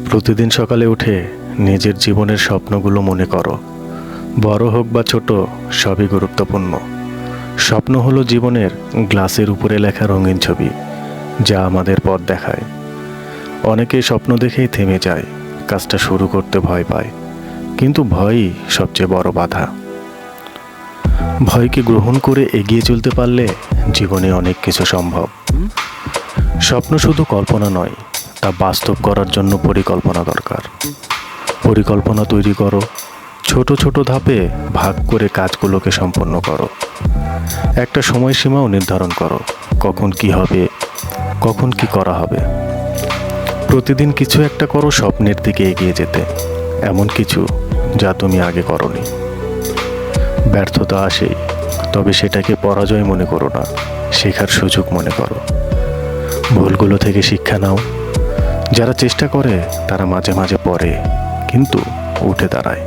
প্রতিদিন সকালে উঠে নিজের জীবনের স্বপ্নগুলো মনে করো। বড় হোক বা ছোট, সবই গুরুত্বপূর্ণ। স্বপ্ন হলো জীবনের গ্লাসের উপরে লেখা রঙিন ছবি, যা আমাদের পথ দেখায়। অনেকেই স্বপ্ন দেখেই থেমে যায়, কাজটা শুরু করতে ভয় পায়, কিন্তু ভয়ই সবচেয়ে বড় বাধা। ভয়কে গ্রহণ করে এগিয়ে চলতে পারলে জীবনে অনেক কিছু সম্ভব। স্বপ্ন শুধু কল্পনা নয়, তা বাস্তব করার জন্য পরিকল্পনা দরকার। পরিকল্পনা তৈরি করো, ছোট ছোট ধাপে ভাগ করে কাজগুলোকে সম্পন্ন করো। একটা সময়সীমাও নির্ধারণ করো, কখন কি হবে, কখন কি করা হবে। প্রতিদিন কিছু একটা করো স্বপ্নের দিকে এগিয়ে যেতে, এমন কিছু যা তুমি আগে করনি। ব্যর্থতা আসেই, তবে সেটাকে পরাজয় মনে করো না, শেখার সুযোগ মনে করো। ভুলগুলো থেকে শিক্ষা নাও। যারা চেষ্টা করে তারা মাঝে মাঝে পড়ে, কিন্তু উঠে দাঁড়ায়।